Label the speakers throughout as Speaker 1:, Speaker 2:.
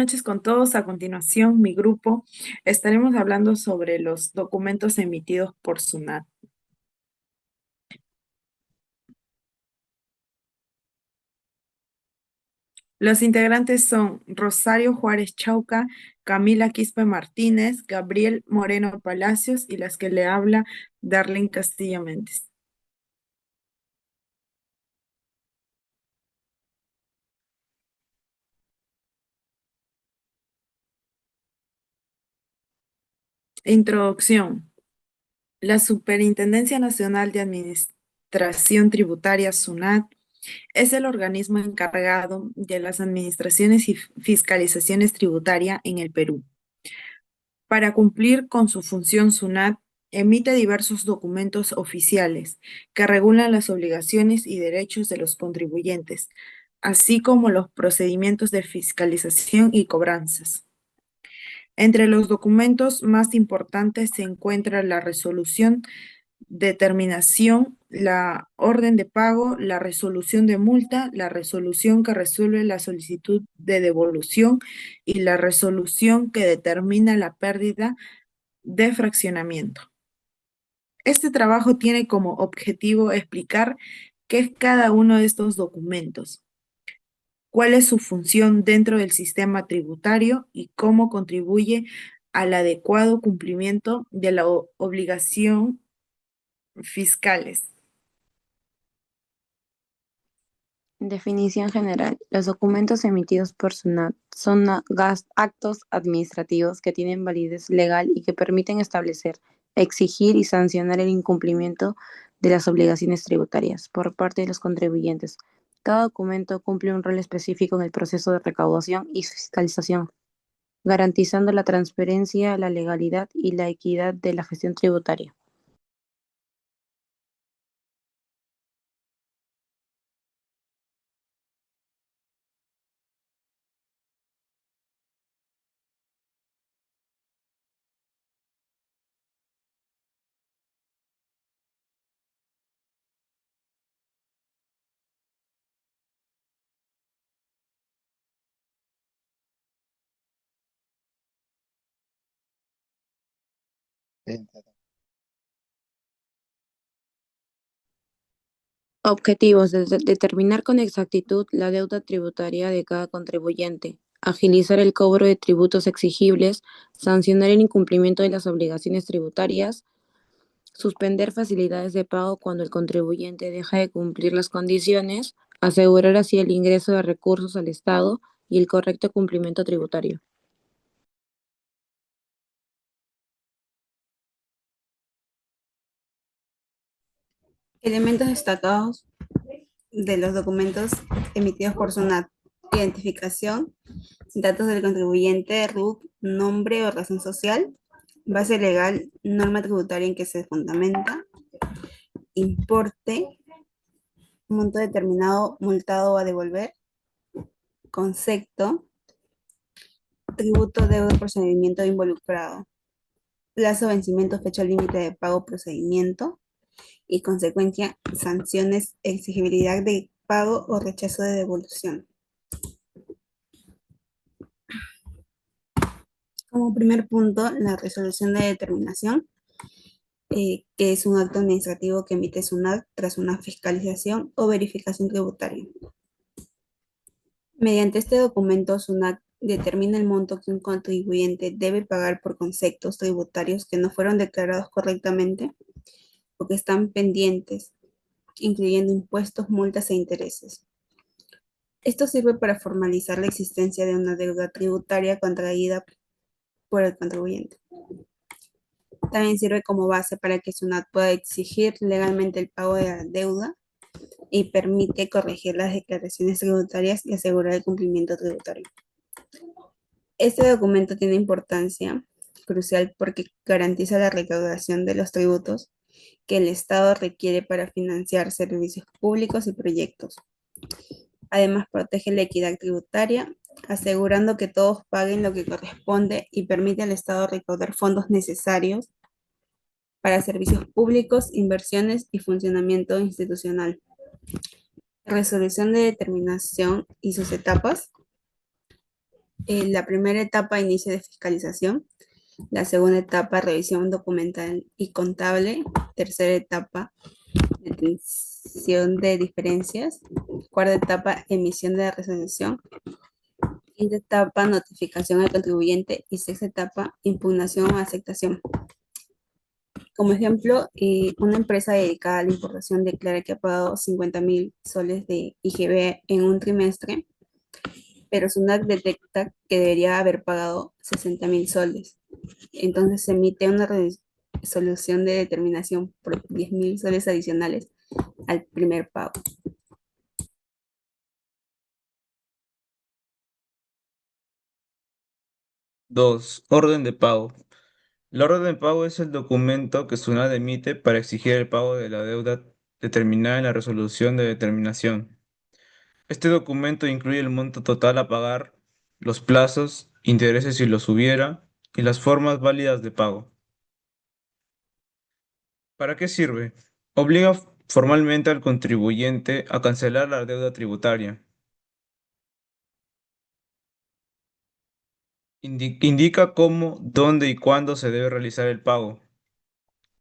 Speaker 1: noches con todos. A continuación, mi grupo estaremos hablando sobre los documentos emitidos por SUNAT. Los integrantes son Rosario Juárez Chauca, Camila Quispe Martínez, Gabriel Moreno Palacios y las que le habla Darlene Castillo Méndez. Introducción. La Superintendencia Nacional de Administración Tributaria, SUNAT, es el organismo encargado de las administraciones y fiscalizaciones tributarias en el Perú. Para cumplir con su función, SUNAT emite diversos documentos oficiales que regulan las obligaciones y derechos de los contribuyentes, así como los procedimientos de fiscalización y cobranzas. Entre los documentos más importantes se encuentra la resolución determinación, la orden de pago, la resolución de multa, la resolución que resuelve la solicitud de devolución y la resolución que determina la pérdida de fraccionamiento. Este trabajo tiene como objetivo explicar qué es cada uno de estos documentos, cuál es su función dentro del sistema tributario y cómo contribuye al adecuado cumplimiento de la obligación fiscales.
Speaker 2: Definición general. Los documentos emitidos por SUNAT son actos administrativos que tienen validez legal y que permiten establecer, exigir y sancionar el incumplimiento de las obligaciones tributarias por parte de los contribuyentes. Cada documento cumple un rol específico en el proceso de recaudación y fiscalización, garantizando la transparencia, la legalidad y la equidad de la gestión tributaria. Objetivos: determinar con exactitud la deuda tributaria de cada contribuyente, agilizar el cobro de tributos exigibles, sancionar el incumplimiento de las obligaciones tributarias, suspender facilidades de pago cuando el contribuyente deja de cumplir las condiciones, asegurar así el ingreso de recursos al Estado y el correcto cumplimiento tributario.
Speaker 3: Elementos destacados de los documentos emitidos por SUNAT: identificación, datos del contribuyente, RUC, nombre o razón social, base legal, norma tributaria en que se fundamenta, importe, monto determinado, multado o a devolver, concepto, tributo, deuda, procedimiento involucrado, plazo, vencimiento, fecha límite de pago, procedimiento y consecuencia, sanciones, exigibilidad de pago o rechazo de devolución. Como primer punto, la resolución de determinación, que es un acto administrativo que emite SUNAT tras una fiscalización o verificación tributaria. Mediante este documento, SUNAT determina el monto que un contribuyente debe pagar por conceptos tributarios que no fueron declarados correctamente o que están pendientes, incluyendo impuestos, multas e intereses. Esto sirve para formalizar la existencia de una deuda tributaria contraída por el contribuyente. También sirve como base para que SUNAT pueda exigir legalmente el pago de la deuda y permite corregir las declaraciones tributarias y asegurar el cumplimiento tributario. Este documento tiene importancia crucial porque garantiza la recaudación de los tributos que el Estado requiere para financiar servicios públicos y proyectos. Además, protege la equidad tributaria, asegurando que todos paguen lo que corresponde y permite al Estado recaudar fondos necesarios para servicios públicos, inversiones y funcionamiento institucional. Resolución de determinación y sus etapas. La primera etapa, inicio de fiscalización. La segunda etapa, revisión documental y contable. Tercera etapa, detención de diferencias. Cuarta etapa, emisión de la resolución. Quinta etapa, notificación al contribuyente. Y sexta etapa, impugnación o aceptación. Como ejemplo, una empresa dedicada a la importación declara que ha pagado 50.000 soles de IGB en un trimestre, pero SUNAT detecta que debería haber pagado 60.000 soles. Entonces se emite una resolución de determinación por 10.000 soles adicionales al primer pago.
Speaker 4: Dos, orden de pago. La orden de pago es el documento que SUNAT emite para exigir el pago de la deuda determinada en la resolución de determinación. Este documento incluye el monto total a pagar, los plazos, intereses si los hubiera, y las formas válidas de pago. ¿Para qué sirve? Obliga formalmente al contribuyente a cancelar la deuda tributaria. Indica cómo, dónde y cuándo se debe realizar el pago.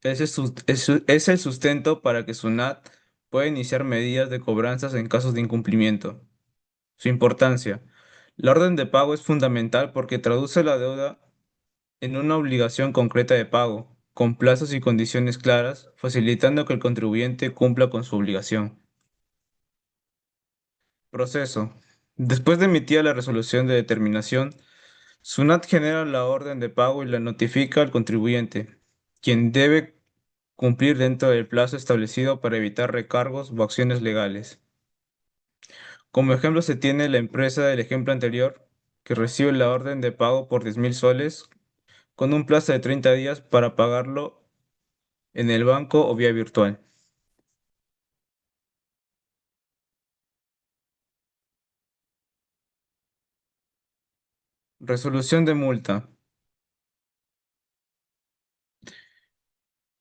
Speaker 4: Es el sustento para que SUNAT pueda iniciar medidas de cobranzas en casos de incumplimiento. Su importancia. La orden de pago es fundamental porque traduce la deuda en una obligación concreta de pago, con plazos y condiciones claras, facilitando que el contribuyente cumpla con su obligación. Proceso. Después de emitida la resolución de determinación, SUNAT genera la orden de pago y la notifica al contribuyente, quien debe cumplir dentro del plazo establecido para evitar recargos o acciones legales. Como ejemplo se tiene la empresa del ejemplo anterior, que recibe la orden de pago por 10.000 soles con un plazo de 30 días para pagarlo en el banco o vía virtual. Resolución de multa.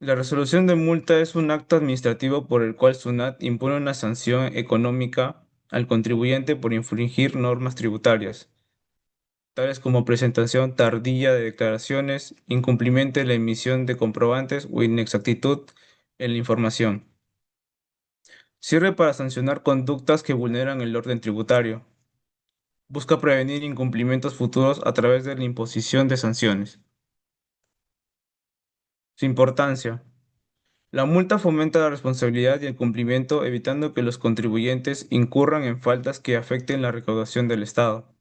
Speaker 4: La resolución de multa es un acto administrativo por el cual SUNAT impone una sanción económica al contribuyente por infringir normas tributarias, tales como presentación tardía de declaraciones, incumplimiento en la emisión de comprobantes o inexactitud en la información. Sirve para sancionar conductas que vulneran el orden tributario. Busca prevenir incumplimientos futuros a través de la imposición de sanciones. Su importancia. La multa fomenta la responsabilidad y el cumplimiento, evitando que los contribuyentes incurran en faltas que afecten la recaudación del Estado.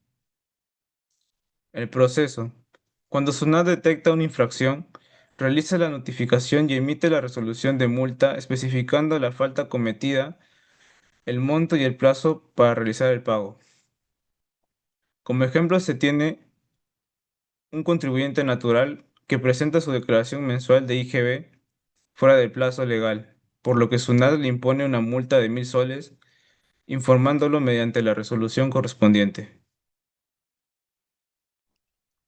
Speaker 4: El proceso. Cuando SUNAT detecta una infracción, realiza la notificación y emite la resolución de multa especificando la falta cometida, el monto y el plazo para realizar el pago. Como ejemplo, se tiene un contribuyente natural que presenta su declaración mensual de IGB fuera del plazo legal, por lo que SUNAT le impone una multa de 1.000 soles, informándolo mediante la resolución correspondiente.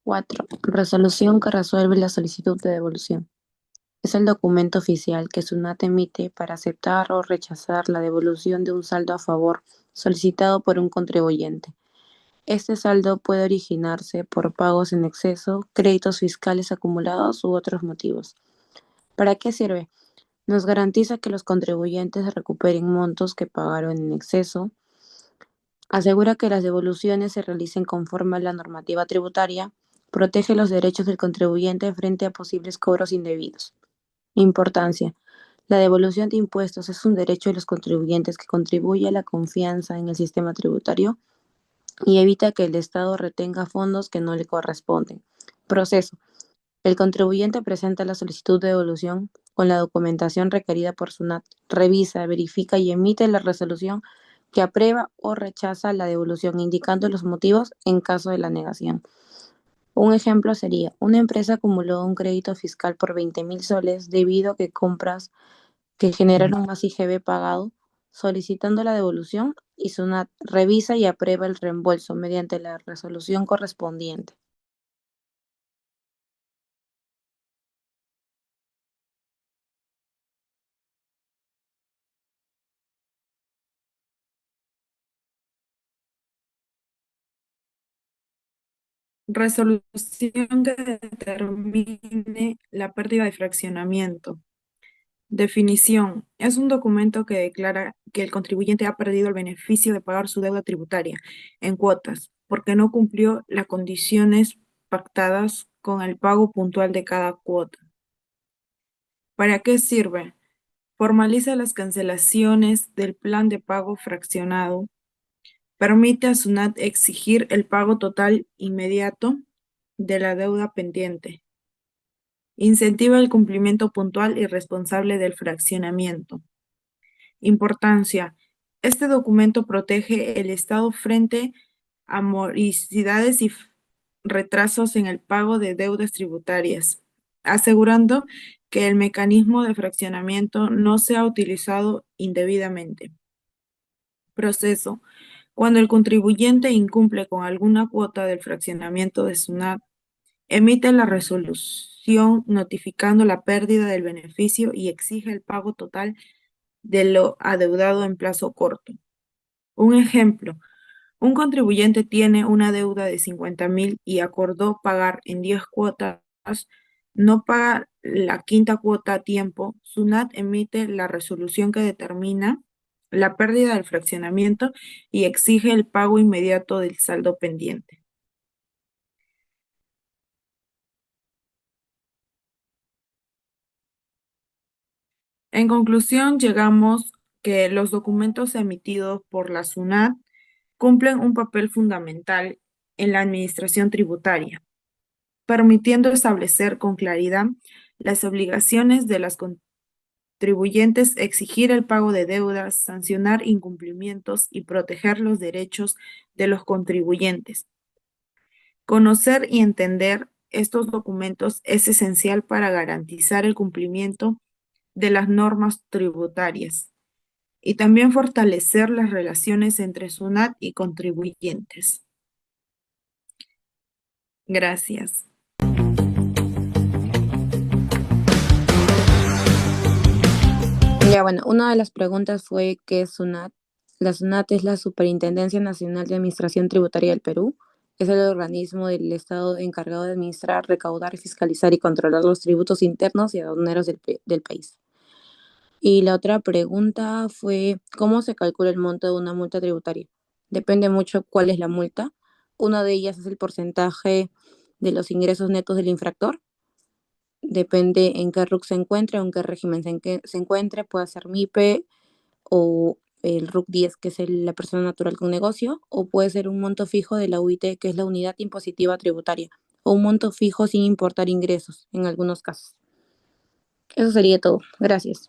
Speaker 2: 4. Resolución que resuelve la solicitud de devolución. Es el documento oficial que SUNAT emite para aceptar o rechazar la devolución de un saldo a favor solicitado por un contribuyente. Este saldo puede originarse por pagos en exceso, créditos fiscales acumulados u otros motivos. ¿Para qué sirve? Nos garantiza que los contribuyentes recuperen montos que pagaron en exceso, asegura que las devoluciones se realicen conforme a la normativa tributaria, protege los derechos del contribuyente frente a posibles cobros indebidos. Importancia. La devolución de impuestos es un derecho de los contribuyentes que contribuye a la confianza en el sistema tributario y evita que el Estado retenga fondos que no le corresponden. Proceso. El contribuyente presenta la solicitud de devolución con la documentación requerida por SUNAT, revisa, verifica y emite la resolución que aprueba o rechaza la devolución, indicando los motivos en caso de la negación. Un ejemplo sería, una empresa acumuló un crédito fiscal por 20.000 soles debido a que compras que generaron más IGB pagado, solicitando la devolución y SUNAT revisa y aprueba el reembolso mediante la resolución correspondiente.
Speaker 1: Resolución que determine la pérdida de fraccionamiento. Definición. Es un documento que declara que el contribuyente ha perdido el beneficio de pagar su deuda tributaria en cuotas porque no cumplió las condiciones pactadas con el pago puntual de cada cuota. ¿Para qué sirve? Formaliza las cancelaciones del plan de pago fraccionado. Permite a SUNAT exigir el pago total inmediato de la deuda pendiente. Incentiva el cumplimiento puntual y responsable del fraccionamiento. Importancia. Este documento protege el Estado frente a morosidades y retrasos en el pago de deudas tributarias, asegurando que el mecanismo de fraccionamiento no sea utilizado indebidamente. Proceso. Cuando el contribuyente incumple con alguna cuota del fraccionamiento de SUNAT, emite la resolución notificando la pérdida del beneficio y exige el pago total de lo adeudado en plazo corto. Un ejemplo, un contribuyente tiene una deuda de 50.000 y acordó pagar en 10 cuotas, no paga la quinta cuota a tiempo, SUNAT emite la resolución que determina la pérdida del fraccionamiento y exige el pago inmediato del saldo pendiente. En conclusión, llegamos que los documentos emitidos por la SUNAT cumplen un papel fundamental en la administración tributaria, permitiendo establecer con claridad las obligaciones de los contribuyentes, exigir el pago de deudas, sancionar incumplimientos y proteger los derechos de los contribuyentes. Conocer y entender estos documentos es esencial para garantizar el cumplimiento de las normas tributarias y también fortalecer las relaciones entre SUNAT y contribuyentes. Gracias.
Speaker 2: Ya, bueno, una de las preguntas fue ¿qué es SUNAT? La SUNAT es la Superintendencia Nacional de Administración Tributaria del Perú. Es el organismo del Estado encargado de administrar, recaudar, fiscalizar y controlar los tributos internos y aduaneros del país. Y la otra pregunta fue ¿cómo se calcula el monto de una multa tributaria? Depende mucho cuál es la multa. Una de ellas es el porcentaje de los ingresos netos del infractor. Depende en qué RUC se encuentre o en qué régimen se encuentre. Puede ser MIPE o el RUC 10, que es la persona natural con negocio, o puede ser un monto fijo de la UIT, que es la unidad impositiva tributaria, o un monto fijo sin importar ingresos, en algunos casos. Eso sería todo. Gracias.